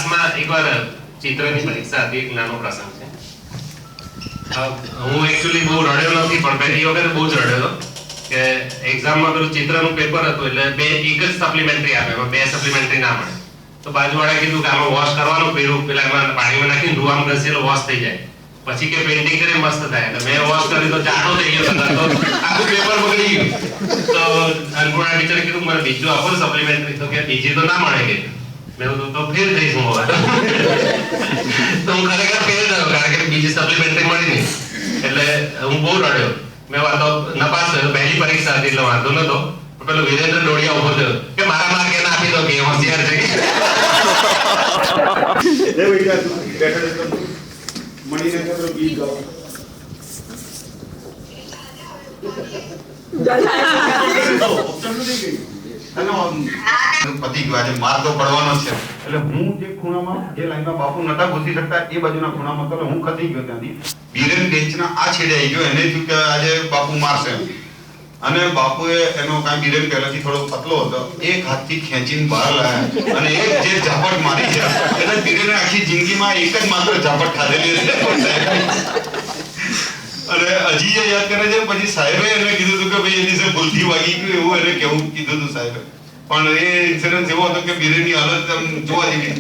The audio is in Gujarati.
ક્લાસમાં એકવાર ચિત્રની પરીક્ષા હતી, એક નાનો પ્રસંગ છે. હું એકચ્યુઅલી બહુ રડ્યો નથી, પણ પહેલી વખત બહુ જ રડ્યો હતો કે એક્ઝામમાં પેલું ચિત્રનું પેપર હતું એટલે એક જ સપ્લિમેન્ટરી આપે, એમાં 2 સપ્લિમેન્ટરી ના મળે. તો બાજુવાળાએ કીધું કે આમાં વોશ કરવાનું, પેલા એમાં પાણીમાં નાખીને રૂઆમ ઘસીને વોશ થઈ જાય, પછી કે પેઇન્ટિંગ કરીને મસ્ત થાય. એટલે મેં વોશ કરી તો જાડો થઈ ગયો, તો આખું પેપર બગડી ગયું. તો અન્નપૂર્ણા ટીચરે કીધું મને બીજું આપો સપ્લિમેન્ટરી. તો કે બીજી તો ના મળે કે. મેં તો ફેલ થઈશ હું હવે. તો હું ખરેખર ફેલ થયો, કારણ કે બીજી સપ્લિમેન્ટરી મળી નહીં. એટલે હું બહુ રડ્યો. મેં વાતો નપાસ થયો, પહેલી પરીક્ષા હતી એટલે વાંધો નતો. પેલો વિરેન્દ્ર ડોડિયા ઉભો થયો કે મારા માર્ક એને આપી દો કે હોશિયાર છે. પતિ ગયો, આજે માર તો પડવાનો છે. એટલે હું જે ખૂણામાં, જે લાઈનમાં બાપુ નતા ઘૂસી શકતા એ બાજુના ખૂણામાં હતો, હું ખસી ગયો ત્યાંથી. બીરેન બેન્ચના આ છેડે આવી ગયો, એને થયું કે આજે બાપુ મારશે. અને બાપુએ એનો કાંઈ બીરેન પહેલાથી થોડો પતલો હતો, એક હાથથી ખેંચીને બહાર લાવ્યા અને એક જે ઝાપટ મારી છે એટલે બીરેને આખી જિંદગીમાં એક જ માત્ર ઝાપટ ખાધેલી છે. અને હજી એ યાદ કરે છે. પછી સાહેબે એને કીધું હતું કે ભાઈ એની ભૂલથી વાગી ગયું, એવું એને કેવું કીધું હતું સાહેબે. પણ એ ઇન્સિડન્સ એવો હતો કે બીરેની હાલત જોવા જેવી.